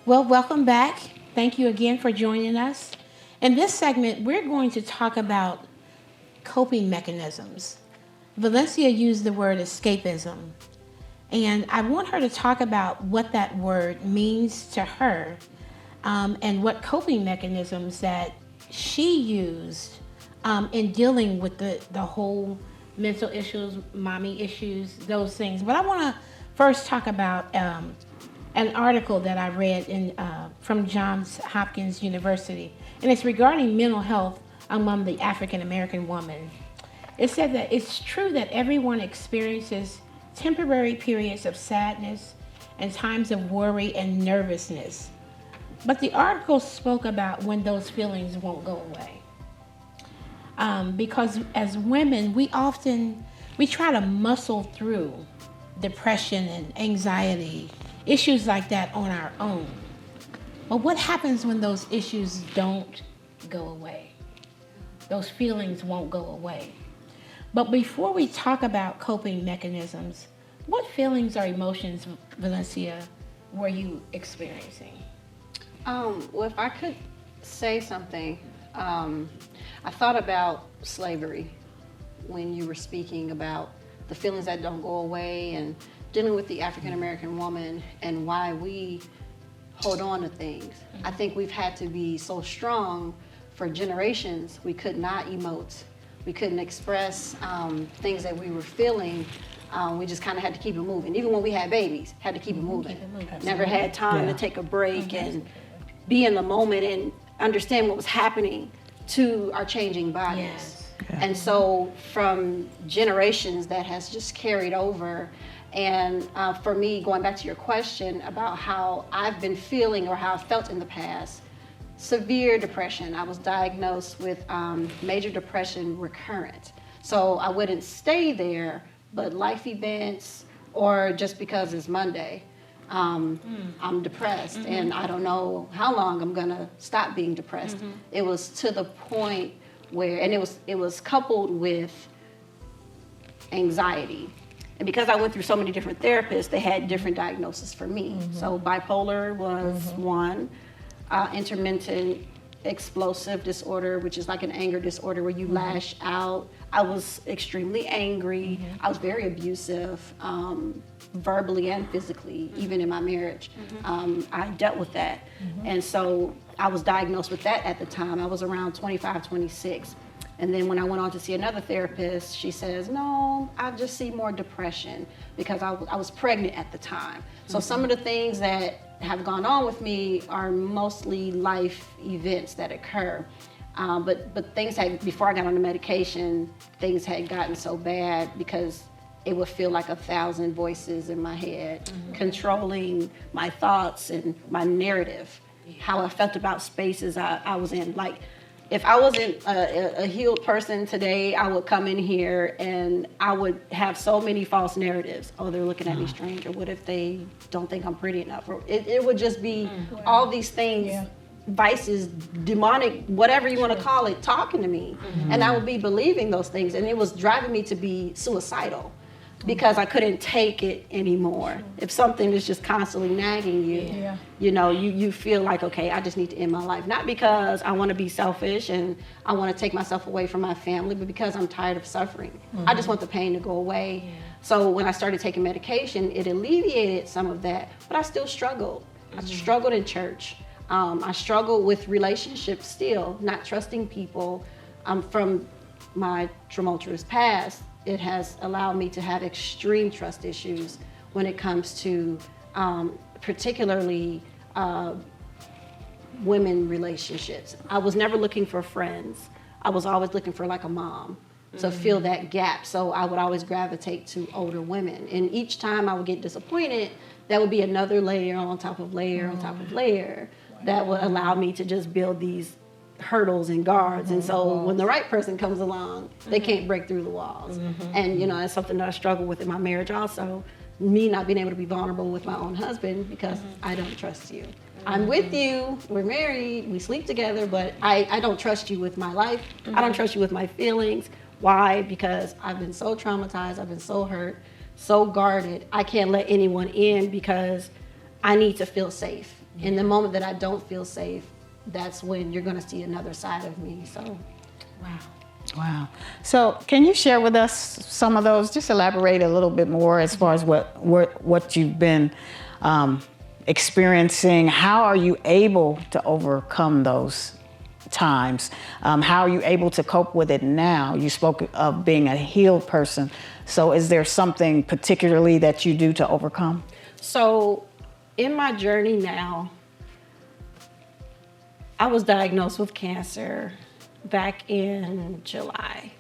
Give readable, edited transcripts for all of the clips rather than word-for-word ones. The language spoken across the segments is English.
Well, welcome back. Thank you again for joining us. In this segment, we're going to talk about coping mechanisms. Valencia used the word escapism, and I want her to talk about what that word means to her, and what coping mechanisms that she used in dealing with the whole mental issues, mommy issues, those things. But I want to first talk about an article that I read from Johns Hopkins University, and it's regarding mental health among the African American woman. It said that it's true that everyone experiences temporary periods of sadness and times of worry and nervousness, but the article spoke about when those feelings won't go away. Because as women, we try to muscle through depression and anxiety, issues like that on our own. But what happens when those issues don't go away? Those feelings won't go away. But before we talk about coping mechanisms, what feelings or emotions, Valencia, were you experiencing? Well, if I could say something, I thought about slavery when you were speaking about the feelings that don't go away and dealing with the African American woman and why we hold on to things. I think we've had to be so strong for generations. We could not emote. We couldn't express things that we were feeling. We just kind of had to keep it moving. Even when we had babies, had to keep it moving. Never had time to take a break and be in the moment and understand what was happening to our changing bodies. Yes. And so from generations that has just carried over. And for me, going back to your question about how I've been feeling or how I felt in the past, severe depression. I was diagnosed with major depression recurrent. So I wouldn't stay there, but life events or just because it's Monday, I'm depressed and I don't know how long I'm gonna stop being depressed. It was to the point where, and it was coupled with anxiety. And because I went through so many different therapists, they had different diagnoses for me. So bipolar was one, intermittent explosive disorder, which is like an anger disorder where you lash out. I was extremely angry. I was very abusive, verbally and physically, even in my marriage. I dealt with that. And so I was diagnosed with that at the time. I was around 25, 26. And then when I went on to see another therapist, she says, no, I just see more depression because I was pregnant at the time. So some of the things that have gone on with me are mostly life events that occur. But things had, before I got on the medication, things had gotten so bad because it would feel like 1,000 voices in my head, controlling my thoughts and my narrative, how I felt about spaces I was in. Like, if I wasn't a healed person today, I would come in here and I would have so many false narratives. Oh, they're looking at me strange, or what if they don't think I'm pretty enough? Or it would just be all these things, vices, demonic, whatever you want to call it, talking to me. And I would be believing those things, and it was driving me to be suicidal because I couldn't take it anymore. If something is just constantly nagging you, you know, you feel like, okay, I just need to end my life. Not because I want to be selfish and I want to take myself away from my family, but because I'm tired of suffering. I just want the pain to go away. So when I started taking medication, it alleviated some of that, but I still struggled. I struggled in church. I struggled with relationships still, not trusting people. From my tumultuous past, it has allowed me to have extreme trust issues when it comes to particularly women relationships. I was never looking for friends. I was always looking for like a mom to fill that gap. So I would always gravitate to older women. And each time I would get disappointed, that would be another layer on top of layer on top of layer that would allow me to just build these hurdles and guards. And so when the right person comes along, they can't break through the walls. And you know, that's something that I struggle with in my marriage also. Me not being able to be vulnerable with my own husband because I don't trust you. I'm with you, we're married, we sleep together, but I don't trust you with my life. I don't trust you with my feelings. Why? Because I've been so traumatized, I've been so hurt, so guarded. I can't let anyone in because I need to feel safe. In the moment that I don't feel safe, that's when you're going to see another side of me. So, Wow. Wow. So can you share with us some of those? Just elaborate a little bit more as far as what you've been experiencing. How are you able to overcome those times? How are you able to cope with it now? You spoke of being a healed person. So is there something particularly that you do to overcome? So in my journey now, I was diagnosed with cancer back in July.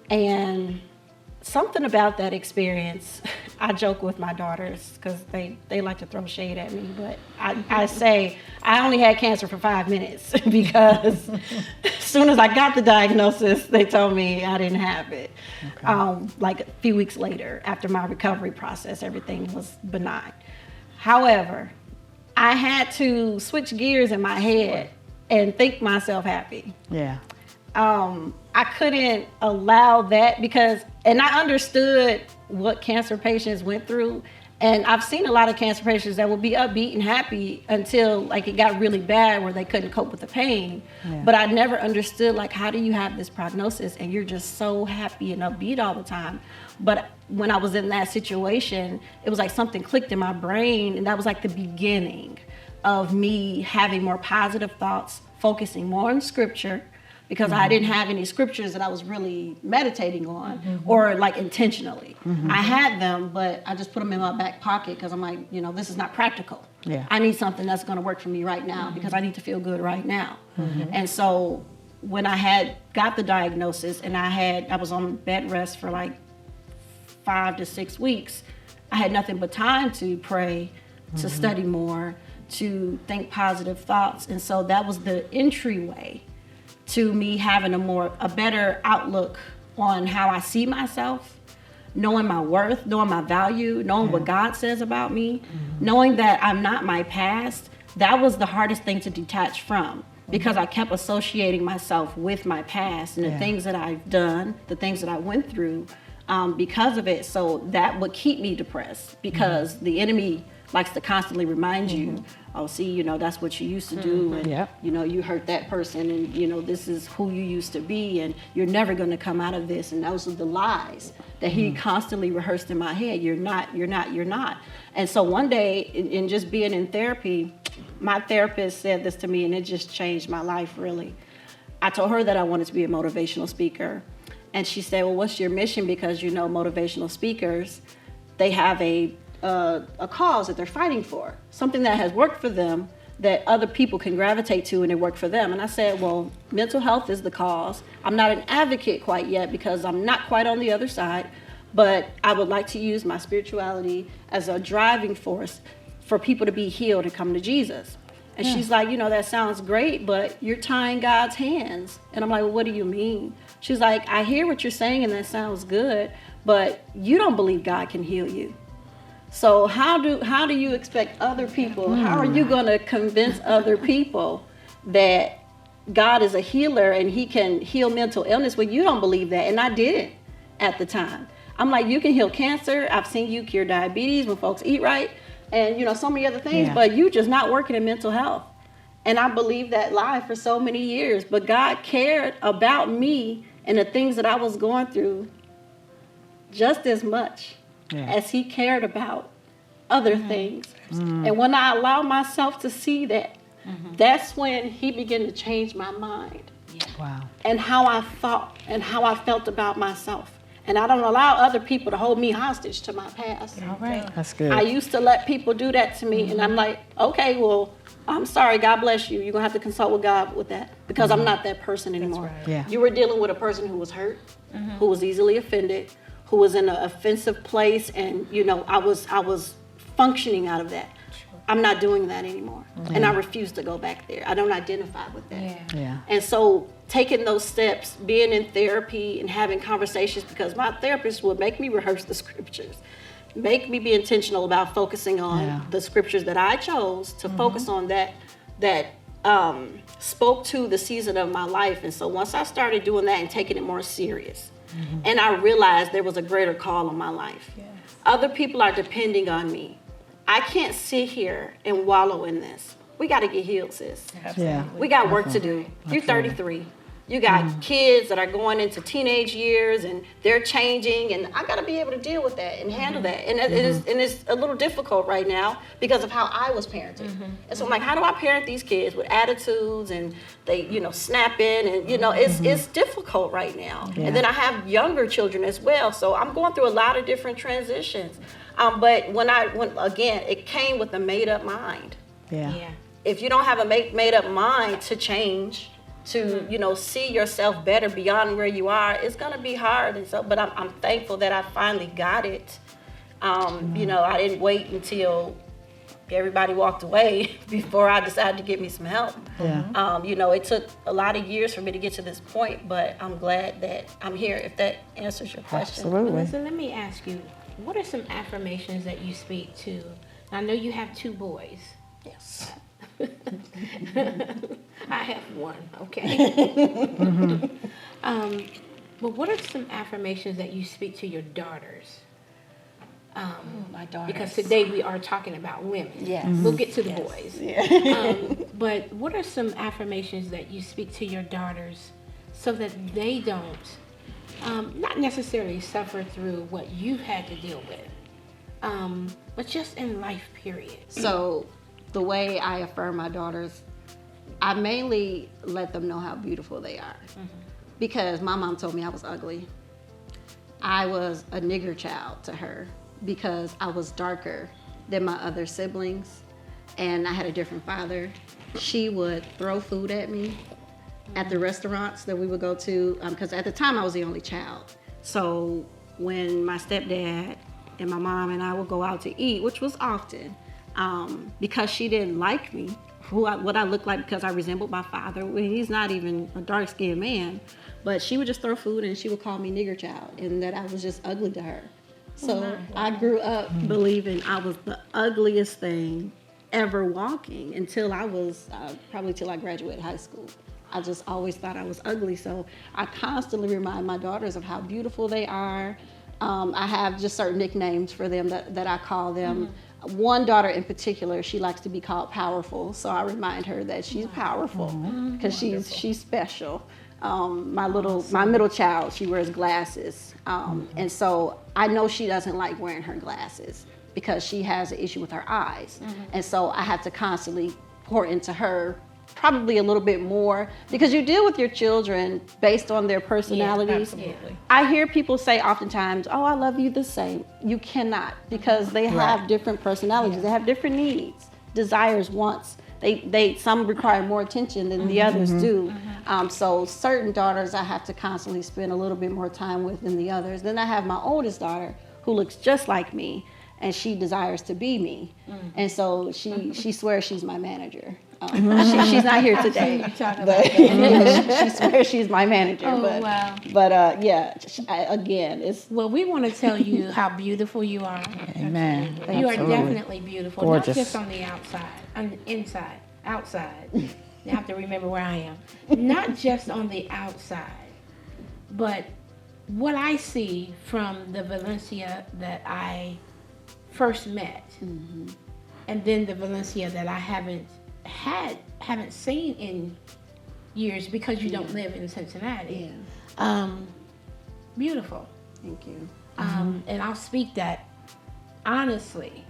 And something about that experience, I joke with my daughters because they like to throw shade at me, but I say I only had cancer for 5 minutes because as soon as I got the diagnosis, they told me I didn't have it. Okay. Like a few weeks later, after my recovery process, everything was benign. However, I had to switch gears in my head and think myself happy. Yeah. I couldn't allow that and I understood what cancer patients went through. And I've seen a lot of cancer patients that would be upbeat and happy until like it got really bad where they couldn't cope with the pain. Yeah. But I never understood like, how do you have this prognosis and you're just so happy and upbeat all the time? But when I was in that situation, it was like something clicked in my brain, and that was like the beginning of me having more positive thoughts, focusing more on scripture, because I didn't have any scriptures that I was really meditating on or like intentionally. I had them, but I just put them in my back pocket because I'm like, this is not practical. Yeah. I need something that's going to work for me right now because I need to feel good right now. And so when I had got the diagnosis and I was on bed rest for like 5 to 6 weeks, I had nothing but time to pray, to study more, to think positive thoughts. And so that was the entryway to me having a better outlook on how I see myself, knowing my worth, knowing my value, knowing what God says about me, knowing that I'm not my past. That was the hardest thing to detach from, because I kept associating myself with my past and the things that I've done, the things that I went through because of it. So that would keep me depressed, because the enemy likes to constantly remind you, oh, see, that's what you used to do, and you hurt that person, and this is who you used to be, and you're never going to come out of this. And those are the lies that he constantly rehearsed in my head. You're not, you're not, you're not. And so one day, in just being in therapy, my therapist said this to me, and it just changed my life, really. I told her that I wanted to be a motivational speaker, and she said, well, what's your mission? Because motivational speakers, they have a cause that they're fighting for, something that has worked for them that other people can gravitate to and it worked for them. And I said, well, mental health is the cause. I'm not an advocate quite yet because I'm not quite on the other side, but I would like to use my spirituality as a driving force for people to be healed and come to Jesus. And she's like, that sounds great, but you're tying God's hands. And I'm like, well, what do you mean? She's like, I hear what you're saying and that sounds good, but you don't believe God can heal you. So how do you expect other people, how are you going to convince other people that God is a healer and he can heal mental illness when you don't believe that? And I didn't at the time. I'm like, you can heal cancer. I've seen you cure diabetes when folks eat right and, so many other things, but you just not working in mental health. And I believed that lie for so many years, but God cared about me and the things that I was going through just as much as he cared about other things. And when I allow myself to see that, that's when he began to change my mind. Wow. And how I thought and how I felt about myself. And I don't allow other people to hold me hostage to my past. All right. That's good. I used to let people do that to me, and I'm like, okay, well, I'm sorry, God bless you. You're going to have to consult with God with that, because I'm not that person anymore. That's right. Yeah. You were dealing with a person who was hurt, who was easily offended, who was in an offensive place, and I was functioning out of that. I'm not doing that anymore, and I refuse to go back there. I don't identify with that. Yeah. And so taking those steps, being in therapy and having conversations, because my therapist would make me rehearse the scriptures, make me be intentional about focusing on the scriptures that I chose to focus on that spoke to the season of my life. And so once I started doing that and taking it more serious, and I realized there was a greater call on my life. Yes. Other people are depending on me I can't sit here and wallow in this. We got to get healed, sis. Yeah. We got work to do. You're 33. You got kids that are going into teenage years and they're changing, and I got to be able to deal with that and handle that. And it's a little difficult right now because of how I was parenting. And so I'm like, how do I parent these kids with attitudes and they, snapping and, it's difficult right now. Yeah. And then I have younger children as well. So I'm going through a lot of different transitions. But when again, it came with a made up mind. Yeah. If you don't have a made up mind to change, to see yourself better beyond where you are, it's gonna be hard. And so, but I'm thankful that I finally got it. I didn't wait until everybody walked away before I decided to get me some help. Yeah. It took a lot of years for me to get to this point, but I'm glad that I'm here. If that answers your question. Absolutely. So let me ask you, what are some affirmations that you speak to? I know you have 2 boys. Yes. I have 1, okay. But what are some affirmations that you speak to your daughters? My daughters. Because today we are talking about women. Yes. We'll get to the boys. Yeah. But what are some affirmations that you speak to your daughters so that they don't, not necessarily suffer through what you've had to deal with, but just in life, period? So the way I affirm my daughters, I mainly let them know how beautiful they are. Because my mom told me I was ugly. I was a nigger child to her because I was darker than my other siblings and I had a different father. She would throw food at me at the restaurants that we would go to, because at the time I was the only child. So when my stepdad and my mom and I would go out to eat, which was often, because she didn't like me, what I looked like, because I resembled my father. Well, he's not even a dark-skinned man, but she would just throw food and she would call me nigger child and that I was just ugly to her. So I grew up believing I was the ugliest thing ever walking until I was, probably till I graduated high school. I just always thought I was ugly. So I constantly remind my daughters of how beautiful they are. I have just certain nicknames for them that I call them. One daughter in particular, she likes to be called powerful, so I remind her that she's powerful because she's special. My middle child, she wears glasses, and so I know she doesn't like wearing her glasses because she has an issue with her eyes, and so I have to constantly pour into her. Probably a little bit more because you deal with your children based on their personalities. Yeah, absolutely. I hear people say oftentimes, "Oh, I love you the same." You cannot, because they have different personalities. They have different needs, desires, wants. They some require more attention than the others do. So certain daughters I have to constantly spend a little bit more time with than the others. Then I have my oldest daughter who looks just like me, and she desires to be me, and so she swears she's my manager. She's not here today, but she swears she's my manager. Again, it's. Well, we want to tell you how beautiful you are. Amen. You are Absolutely. definitely beautiful, Gorgeous. not just on the outside, on the inside, outside. You have to remember where I am. Not just on the outside, but what I see from the Valencia that I first met, and then the Valencia that I haven't seen in years because you don't live in Cincinnati. Beautiful. Thank you. And I'll speak that honestly.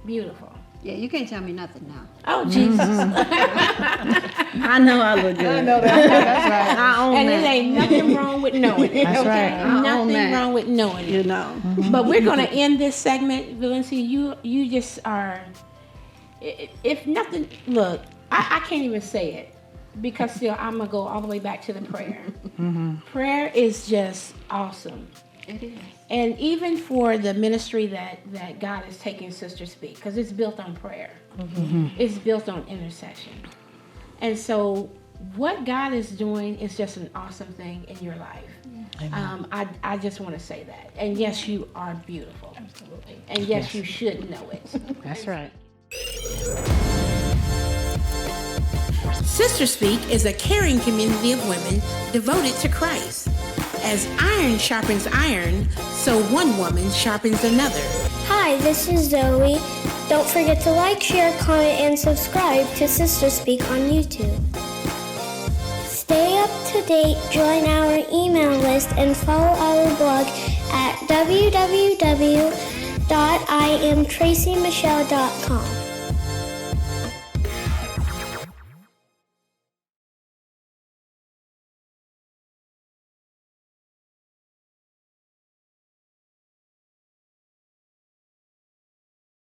Beautiful. Yeah, you can't tell me nothing now. Oh, Jesus. I know I look good. I know that's right. I own And that. it ain't nothing wrong with knowing it. That's okay? right. I own Nothing that. wrong with knowing it. You know. But we're going to end this segment, Valencia. You just are, if nothing, look, I can't even say it because still I'm going to go all the way back to the prayer. Prayer is just awesome. It is. And even for the ministry that God is taking Sister Speak, because it's built on prayer. It's built on intercession. And so what God is doing is just an awesome thing in your life. I just want to say that. And yes, you are beautiful. Absolutely. And yes, you should know it. That's right. Sister Speak is a caring community of women devoted to Christ. As iron sharpens iron, so one woman sharpens another. Hi, this is Zoe. Don't forget to like, share, comment, and subscribe to Sister Speak on YouTube. Stay up to date, join our email list, and follow our blog at www.imtracymichelle.com.